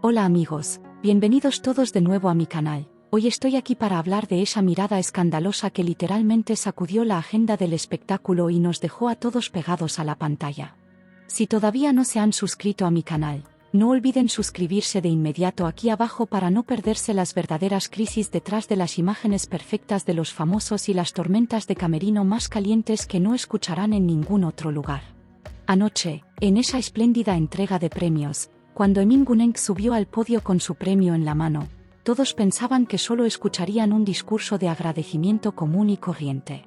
Hola amigos, bienvenidos todos de nuevo a mi canal. Hoy estoy aquí para hablar de esa mirada escandalosa que literalmente sacudió la agenda del espectáculo y nos dejó a todos pegados a la pantalla. Si todavía no se han suscrito a mi canal, no olviden suscribirse de inmediato aquí abajo para no perderse las verdaderas crisis detrás de las imágenes perfectas de los famosos y las tormentas de camerino más calientes que no escucharán en ningún otro lugar. Anoche, en esa espléndida entrega de premios, cuando Emin Guneng subió al podio con su premio en la mano, todos pensaban que solo escucharían un discurso de agradecimiento común y corriente.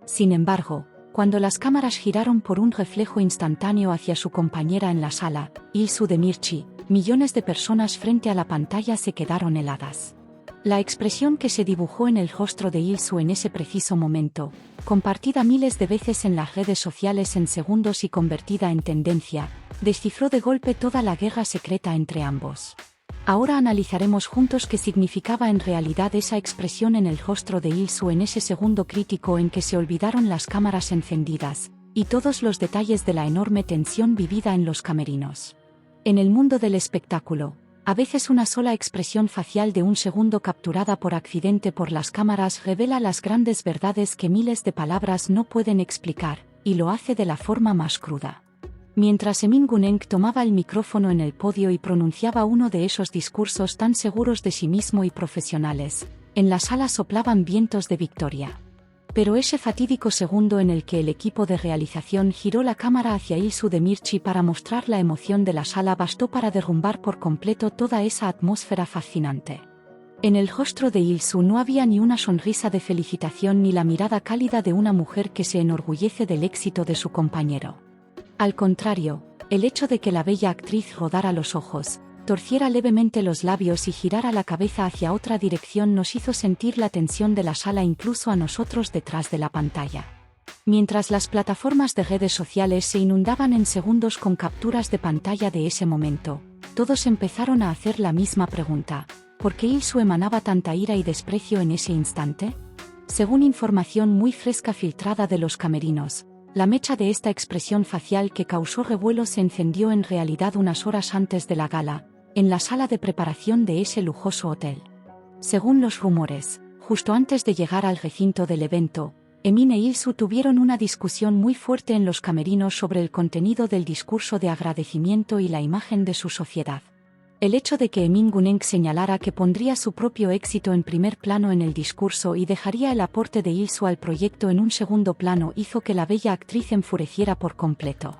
Sin embargo, cuando las cámaras giraron por un reflejo instantáneo hacia su compañera en la sala, Ilsu Demirci, millones de personas frente a la pantalla se quedaron heladas. La expresión que se dibujó en el rostro de Ilsu en ese preciso momento, compartida miles de veces en las redes sociales en segundos y convertida en tendencia, descifró de golpe toda la guerra secreta entre ambos. Ahora analizaremos juntos qué significaba en realidad esa expresión en el rostro de Ilsu en ese segundo crítico en que se olvidaron las cámaras encendidas, y todos los detalles de la enorme tensión vivida en los camerinos. En el mundo del espectáculo, a veces una sola expresión facial de un segundo capturada por accidente por las cámaras revela las grandes verdades que miles de palabras no pueden explicar, y lo hace de la forma más cruda. Mientras Emin Guneng tomaba el micrófono en el podio y pronunciaba uno de esos discursos tan seguros de sí mismo y profesionales, en la sala soplaban vientos de victoria. Pero ese fatídico segundo en el que el equipo de realización giró la cámara hacia Ilsu Demirci para mostrar la emoción de la sala bastó para derrumbar por completo toda esa atmósfera fascinante. En el rostro de Ilsu no había ni una sonrisa de felicitación ni la mirada cálida de una mujer que se enorgullece del éxito de su compañero. Al contrario, el hecho de que la bella actriz rodara los ojos, torciera levemente los labios y girara la cabeza hacia otra dirección nos hizo sentir la tensión de la sala incluso a nosotros detrás de la pantalla. Mientras las plataformas de redes sociales se inundaban en segundos con capturas de pantalla de ese momento, todos empezaron a hacer la misma pregunta: ¿por qué Ilsu emanaba tanta ira y desprecio en ese instante? Según información muy fresca filtrada de los camerinos, la mecha de esta expresión facial que causó revuelo se encendió en realidad unas horas antes de la gala, en la sala de preparación de ese lujoso hotel. Según los rumores, justo antes de llegar al recinto del evento, Emin e Ilsu tuvieron una discusión muy fuerte en los camerinos sobre el contenido del discurso de agradecimiento y la imagen de su sociedad. El hecho de que Emin Guneng señalara que pondría su propio éxito en primer plano en el discurso y dejaría el aporte de Ilsu al proyecto en un segundo plano hizo que la bella actriz enfureciera por completo.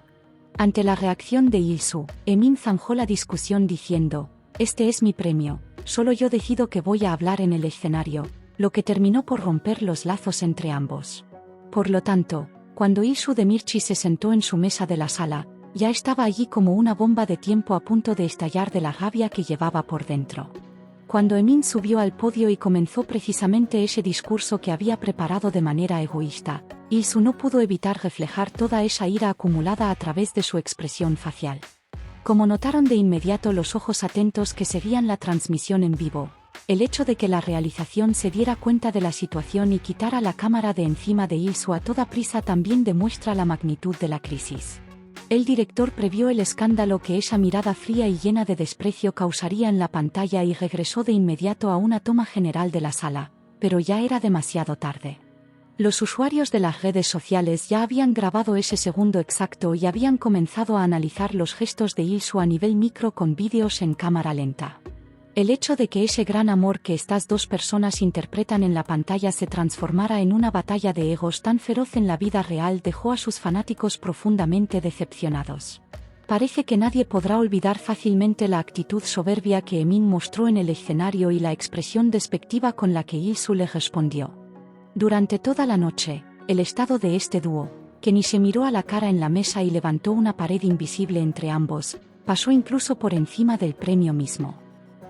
Ante la reacción de Ilsu, Emin zanjó la discusión diciendo: «Este es mi premio, solo yo decido que voy a hablar en el escenario», lo que terminó por romper los lazos entre ambos. Por lo tanto, cuando Ilsu Demirci se sentó en su mesa de la sala, ya estaba allí como una bomba de tiempo a punto de estallar de la rabia que llevaba por dentro. Cuando Emin subió al podio y comenzó precisamente ese discurso que había preparado de manera egoísta, Ilsu no pudo evitar reflejar toda esa ira acumulada a través de su expresión facial. Como notaron de inmediato los ojos atentos que seguían la transmisión en vivo, el hecho de que la realización se diera cuenta de la situación y quitara la cámara de encima de Ilsu a toda prisa también demuestra la magnitud de la crisis. El director previó el escándalo que esa mirada fría y llena de desprecio causaría en la pantalla y regresó de inmediato a una toma general de la sala, pero ya era demasiado tarde. Los usuarios de las redes sociales ya habían grabado ese segundo exacto y habían comenzado a analizar los gestos de Ilsu a nivel micro con vídeos en cámara lenta. El hecho de que ese gran amor que estas dos personas interpretan en la pantalla se transformara en una batalla de egos tan feroz en la vida real dejó a sus fanáticos profundamente decepcionados. Parece que nadie podrá olvidar fácilmente la actitud soberbia que Emin mostró en el escenario y la expresión despectiva con la que Ilsu le respondió. Durante toda la noche, el estado de este dúo, que ni se miró a la cara en la mesa y levantó una pared invisible entre ambos, pasó incluso por encima del premio mismo.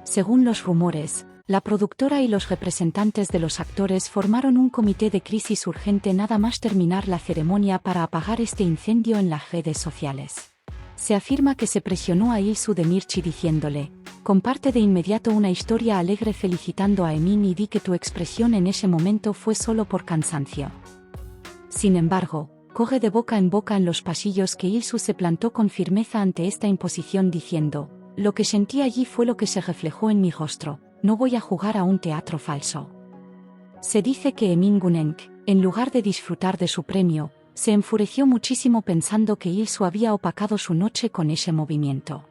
Según los rumores, la productora y los representantes de los actores formaron un comité de crisis urgente nada más terminar la ceremonia para apagar este incendio en las redes sociales. Se afirma que se presionó a Ilsu Demirci diciéndole: «Comparte de inmediato una historia alegre felicitando a Emin y di que tu expresión en ese momento fue solo por cansancio». Sin embargo, corre de boca en boca en los pasillos que Ilsu se plantó con firmeza ante esta imposición diciendo: Lo que sentí allí fue lo que se reflejó en mi rostro. No voy a jugar a un teatro falso. Se dice que Emin Gunenk, en lugar de disfrutar de su premio, se enfureció muchísimo pensando que Il-soo había opacado su noche con ese movimiento.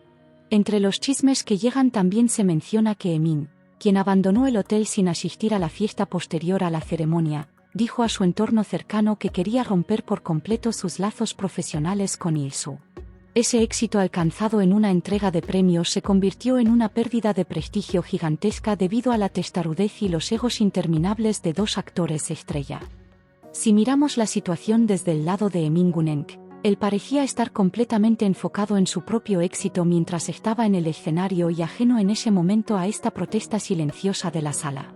Entre los chismes que llegan también se menciona que Emin, quien abandonó el hotel sin asistir a la fiesta posterior a la ceremonia, dijo a su entorno cercano que quería romper por completo sus lazos profesionales con Il-soo. Ese éxito alcanzado en una entrega de premios se convirtió en una pérdida de prestigio gigantesca debido a la testarudez y los egos interminables de dos actores estrella. Si miramos la situación desde el lado de Emin Gunenk, él parecía estar completamente enfocado en su propio éxito mientras estaba en el escenario y ajeno en ese momento a esta protesta silenciosa de la sala.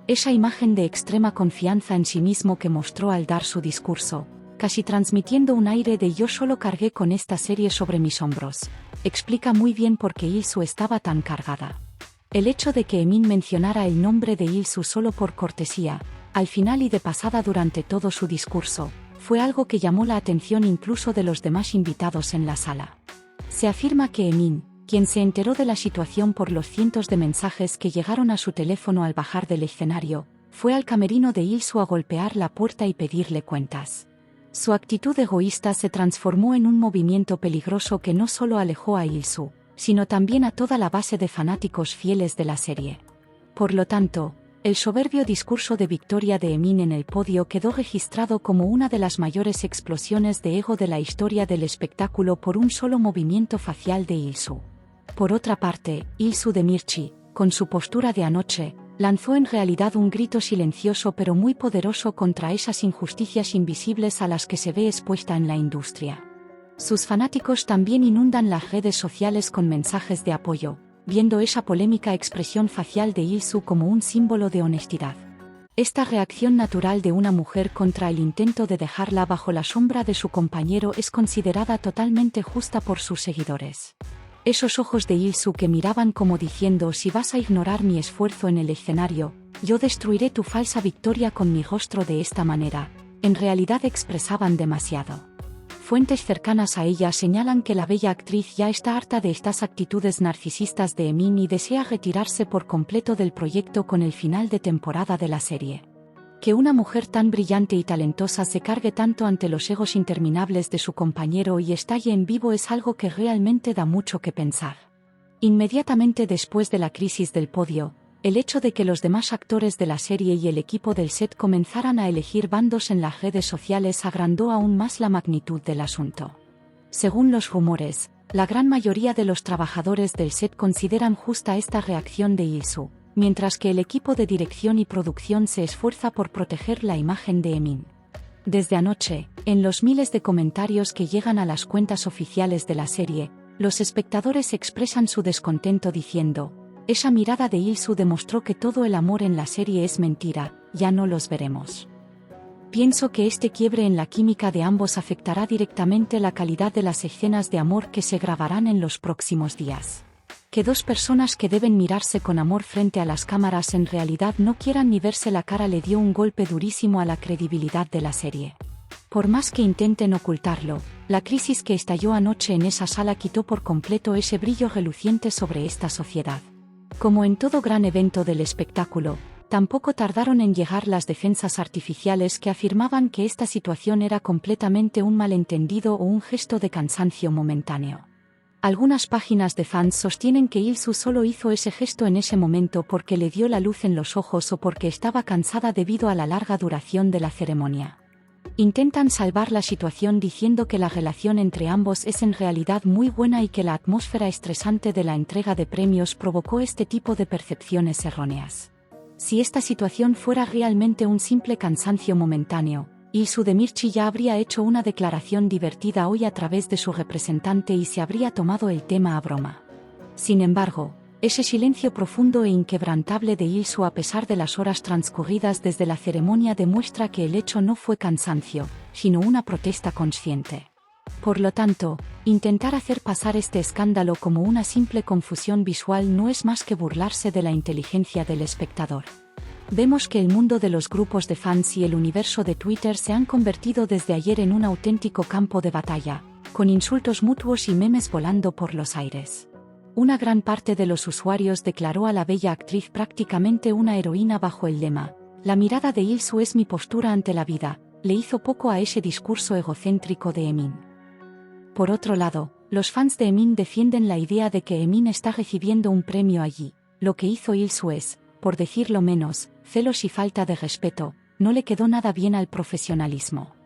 Esa imagen de extrema confianza en sí mismo que mostró al dar su discurso, casi transmitiendo un aire de yo solo cargué con esta serie sobre mis hombros, explica muy bien por qué Il-soo estaba tan cargada. El hecho de que Emin mencionara el nombre de Il-soo solo por cortesía, al final y de pasada durante todo su discurso, fue algo que llamó la atención incluso de los demás invitados en la sala. Se afirma que Emin, quien se enteró de la situación por los cientos de mensajes que llegaron a su teléfono al bajar del escenario, fue al camerino de Il-soo a golpear la puerta y pedirle cuentas. Su actitud egoísta se transformó en un movimiento peligroso que no solo alejó a Il-soo, sino también a toda la base de fanáticos fieles de la serie. Por lo tanto, el soberbio discurso de victoria de Emin en el podio quedó registrado como una de las mayores explosiones de ego de la historia del espectáculo por un solo movimiento facial de Il-soo. Por otra parte, Il-soo Demirchi, con su postura de anoche, lanzó en realidad un grito silencioso pero muy poderoso contra esas injusticias invisibles a las que se ve expuesta en la industria. Sus fanáticos también inundan las redes sociales con mensajes de apoyo, viendo esa polémica expresión facial de Il-soo como un símbolo de honestidad. Esta reacción natural de una mujer contra el intento de dejarla bajo la sombra de su compañero es considerada totalmente justa por sus seguidores. Esos ojos de Il-soo que miraban como diciendo si vas a ignorar mi esfuerzo en el escenario, yo destruiré tu falsa victoria con mi rostro de esta manera, en realidad expresaban demasiado. Fuentes cercanas a ella señalan que la bella actriz ya está harta de estas actitudes narcisistas de Emin y desea retirarse por completo del proyecto con el final de temporada de la serie. Que una mujer tan brillante y talentosa se cargue tanto ante los egos interminables de su compañero y estalle en vivo es algo que realmente da mucho que pensar. Inmediatamente después de la crisis del podio, el hecho de que los demás actores de la serie y el equipo del set comenzaran a elegir bandos en las redes sociales agrandó aún más la magnitud del asunto. Según los rumores, la gran mayoría de los trabajadores del set consideran justa esta reacción de Il-soo, mientras que el equipo de dirección y producción se esfuerza por proteger la imagen de Emin. Desde anoche, en los miles de comentarios que llegan a las cuentas oficiales de la serie, los espectadores expresan su descontento diciendo: esa mirada de Il-soo demostró que todo el amor en la serie es mentira, ya no los veremos. Pienso que este quiebre en la química de ambos afectará directamente la calidad de las escenas de amor que se grabarán en los próximos días. Que dos personas que deben mirarse con amor frente a las cámaras en realidad no quieran ni verse la cara le dio un golpe durísimo a la credibilidad de la serie. Por más que intenten ocultarlo, la crisis que estalló anoche en esa sala quitó por completo ese brillo reluciente sobre esta sociedad. Como en todo gran evento del espectáculo, tampoco tardaron en llegar las defensas artificiales que afirmaban que esta situación era completamente un malentendido o un gesto de cansancio momentáneo. Algunas páginas de fans sostienen que Il-soo solo hizo ese gesto en ese momento porque le dio la luz en los ojos o porque estaba cansada debido a la larga duración de la ceremonia. Intentan salvar la situación diciendo que la relación entre ambos es en realidad muy buena y que la atmósfera estresante de la entrega de premios provocó este tipo de percepciones erróneas. Si esta situación fuera realmente un simple cansancio momentáneo, Il-soo Demirchi ya habría hecho una declaración divertida hoy a través de su representante y se habría tomado el tema a broma. Sin embargo, ese silencio profundo e inquebrantable de Il-soo a pesar de las horas transcurridas desde la ceremonia demuestra que el hecho no fue cansancio, sino una protesta consciente. Por lo tanto, intentar hacer pasar este escándalo como una simple confusión visual no es más que burlarse de la inteligencia del espectador. Vemos que el mundo de los grupos de fans y el universo de Twitter se han convertido desde ayer en un auténtico campo de batalla, con insultos mutuos y memes volando por los aires. Una gran parte de los usuarios declaró a la bella actriz prácticamente una heroína bajo el lema: "La mirada de Il-soo es mi postura ante la vida", le hizo poco a ese discurso egocéntrico de Emin. Por otro lado, los fans de Emin defienden la idea de que Emin está recibiendo un premio allí. Lo que hizo Il-soo es, por decirlo menos, celos y falta de respeto, no le quedó nada bien al profesionalismo.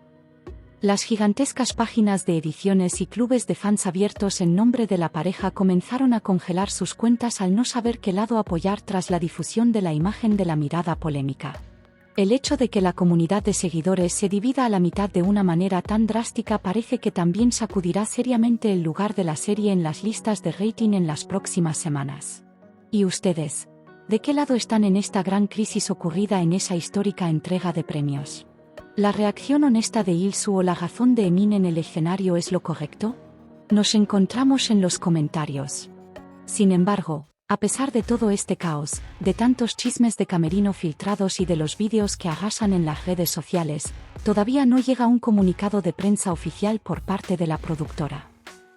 Las gigantescas páginas de ediciones y clubes de fans abiertos en nombre de la pareja comenzaron a congelar sus cuentas al no saber qué lado apoyar tras la difusión de la imagen de la mirada polémica. El hecho de que la comunidad de seguidores se divida a la mitad de una manera tan drástica parece que también sacudirá seriamente el lugar de la serie en las listas de rating en las próximas semanas. ¿Y ustedes? ¿De qué lado están en esta gran crisis ocurrida en esa histórica entrega de premios? ¿La reacción honesta de Il-soo o la razón de Emin en el escenario es lo correcto? Nos encontramos en los comentarios. Sin embargo, a pesar de todo este caos, de tantos chismes de camerino filtrados y de los vídeos que arrasan en las redes sociales, todavía no llega un comunicado de prensa oficial por parte de la productora.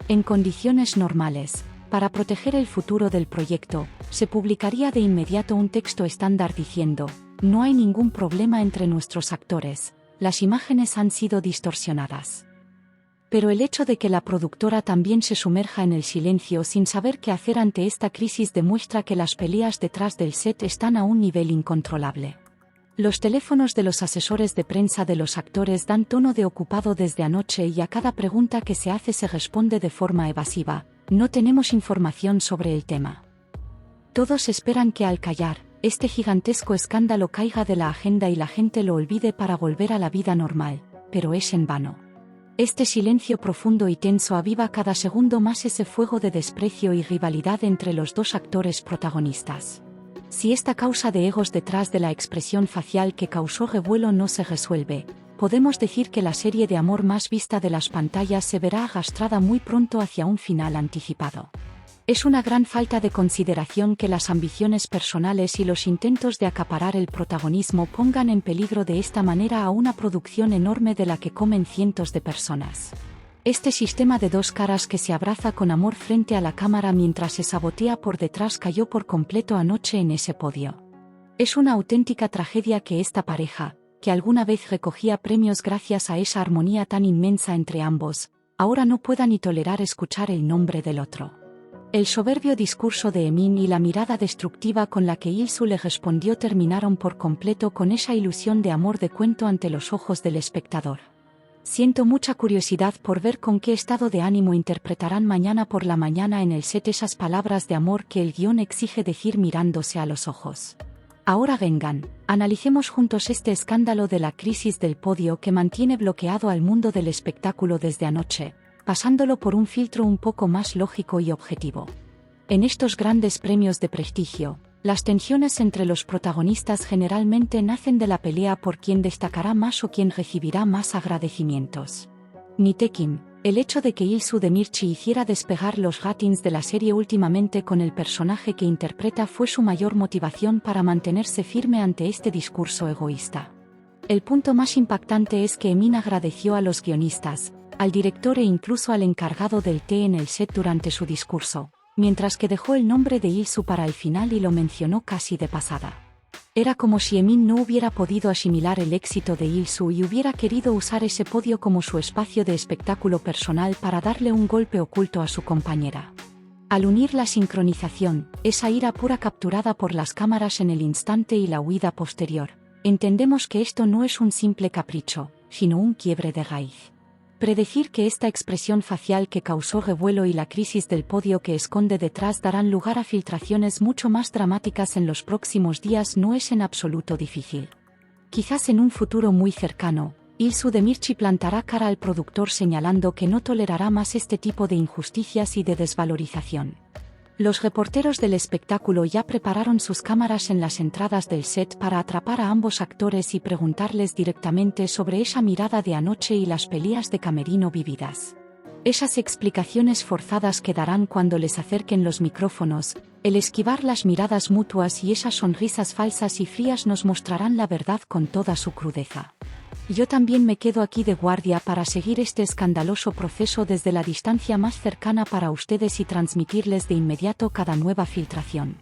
En condiciones normales, para proteger el futuro del proyecto, se publicaría de inmediato un texto estándar diciendo: "No hay ningún problema entre nuestros actores, las imágenes han sido distorsionadas". Pero el hecho de que la productora también se sumerja en el silencio sin saber qué hacer ante esta crisis demuestra que las peleas detrás del set están a un nivel incontrolable. Los teléfonos de los asesores de prensa de los actores dan tono de ocupado desde anoche y a cada pregunta que se hace se responde de forma evasiva: "No tenemos información sobre el tema". Todos esperan que al callar, este gigantesco escándalo caiga de la agenda y la gente lo olvide para volver a la vida normal, pero es en vano. Este silencio profundo y tenso aviva cada segundo más ese fuego de desprecio y rivalidad entre los dos actores protagonistas. Si esta causa de egos detrás de la expresión facial que causó revuelo no se resuelve, podemos decir que la serie de amor más vista de las pantallas se verá arrastrada muy pronto hacia un final anticipado. Es una gran falta de consideración que las ambiciones personales y los intentos de acaparar el protagonismo pongan en peligro de esta manera a una producción enorme de la que comen cientos de personas. Este sistema de dos caras que se abraza con amor frente a la cámara mientras se sabotea por detrás cayó por completo anoche en ese podio. Es una auténtica tragedia que esta pareja, que alguna vez recogía premios gracias a esa armonía tan inmensa entre ambos, ahora no pueda ni tolerar escuchar el nombre del otro. El soberbio discurso de Emin y la mirada destructiva con la que Il-soo le respondió terminaron por completo con esa ilusión de amor de cuento ante los ojos del espectador. Siento mucha curiosidad por ver con qué estado de ánimo interpretarán mañana por la mañana en el set esas palabras de amor que el guión exige decir mirándose a los ojos. Ahora vengan, analicemos juntos este escándalo de la crisis del podio que mantiene bloqueado al mundo del espectáculo desde anoche, pasándolo por un filtro un poco más lógico y objetivo. En estos grandes premios de prestigio, las tensiones entre los protagonistas generalmente nacen de la pelea por quién destacará más o quién recibirá más agradecimientos. Ni Taekim, el hecho de que Il-soo de Mirchi hiciera despegar los ratings de la serie últimamente con el personaje que interpreta fue su mayor motivación para mantenerse firme ante este discurso egoísta. El punto más impactante es que Emin agradeció a los guionistas, al director e incluso al encargado del té en el set durante su discurso, mientras que dejó el nombre de Il-soo para el final y lo mencionó casi de pasada. Era como si Emin no hubiera podido asimilar el éxito de Il-soo y hubiera querido usar ese podio como su espacio de espectáculo personal para darle un golpe oculto a su compañera. Al unir la sincronización, esa ira pura capturada por las cámaras en el instante y la huida posterior, entendemos que esto no es un simple capricho, sino un quiebre de raíz. Predecir que esta expresión facial que causó revuelo y la crisis del podio que esconde detrás darán lugar a filtraciones mucho más dramáticas en los próximos días no es en absoluto difícil. Quizás en un futuro muy cercano, Il-soo de Mirchi plantará cara al productor señalando que no tolerará más este tipo de injusticias y de desvalorización. Los reporteros del espectáculo ya prepararon sus cámaras en las entradas del set para atrapar a ambos actores y preguntarles directamente sobre esa mirada de anoche y las peleas de camerino vividas. Esas explicaciones forzadas quedarán cuando les acerquen los micrófonos, el esquivar las miradas mutuas y esas sonrisas falsas y frías nos mostrarán la verdad con toda su crudeza. Yo también me quedo aquí de guardia para seguir este escandaloso proceso desde la distancia más cercana para ustedes y transmitirles de inmediato cada nueva filtración.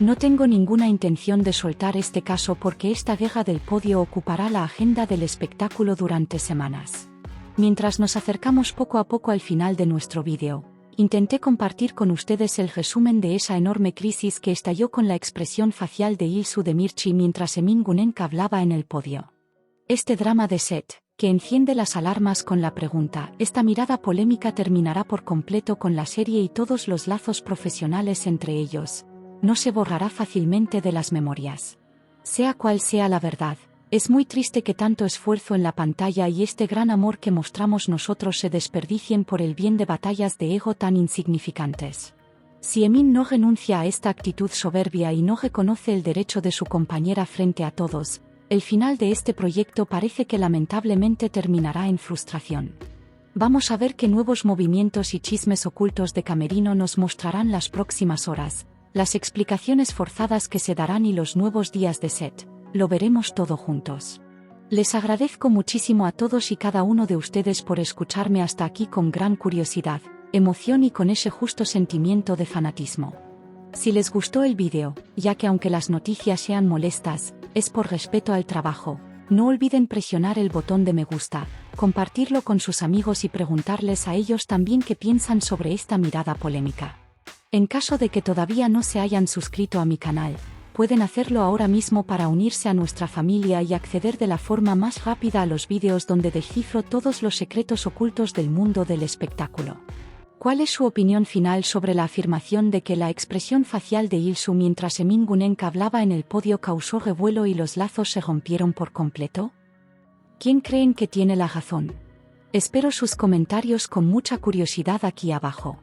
No tengo ninguna intención de soltar este caso porque esta guerra del podio ocupará la agenda del espectáculo durante semanas. Mientras nos acercamos poco a poco al final de nuestro vídeo, intenté compartir con ustedes el resumen de esa enorme crisis que estalló con la expresión facial de Ilsu Demirci mientras Emin Gunenk hablaba en el podio. Este drama de set, que enciende las alarmas con la pregunta, esta mirada polémica terminará por completo con la serie y todos los lazos profesionales entre ellos. No se borrará fácilmente de las memorias. Sea cual sea la verdad, es muy triste que tanto esfuerzo en la pantalla y este gran amor que mostramos nosotros se desperdicien por el bien de batallas de ego tan insignificantes. Si Emin no renuncia a esta actitud soberbia y no reconoce el derecho de su compañera frente a todos, el final de este proyecto parece que lamentablemente terminará en frustración. Vamos a ver qué nuevos movimientos y chismes ocultos de camerino nos mostrarán las próximas horas, las explicaciones forzadas que se darán y los nuevos días de set. Lo veremos todo juntos. Les agradezco muchísimo a todos y cada uno de ustedes por escucharme hasta aquí con gran curiosidad, emoción y con ese justo sentimiento de fanatismo. Si les gustó el vídeo, ya que aunque las noticias sean molestas, es por respeto al trabajo, no olviden presionar el botón de me gusta, compartirlo con sus amigos y preguntarles a ellos también qué piensan sobre esta mirada polémica. En caso de que todavía no se hayan suscrito a mi canal, pueden hacerlo ahora mismo para unirse a nuestra familia y acceder de la forma más rápida a los vídeos donde descifro todos los secretos ocultos del mundo del espectáculo. ¿Cuál es su opinión final sobre la afirmación de que la expresión facial de Ilsu mientras Emin Gunenk hablaba en el podio causó revuelo y los lazos se rompieron por completo? ¿Quién creen que tiene la razón? Espero sus comentarios con mucha curiosidad aquí abajo.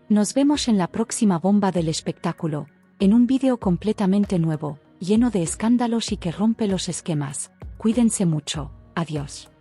Nos vemos en la próxima bomba del espectáculo, en un vídeo completamente nuevo, lleno de escándalos y que rompe los esquemas. Cuídense mucho, adiós.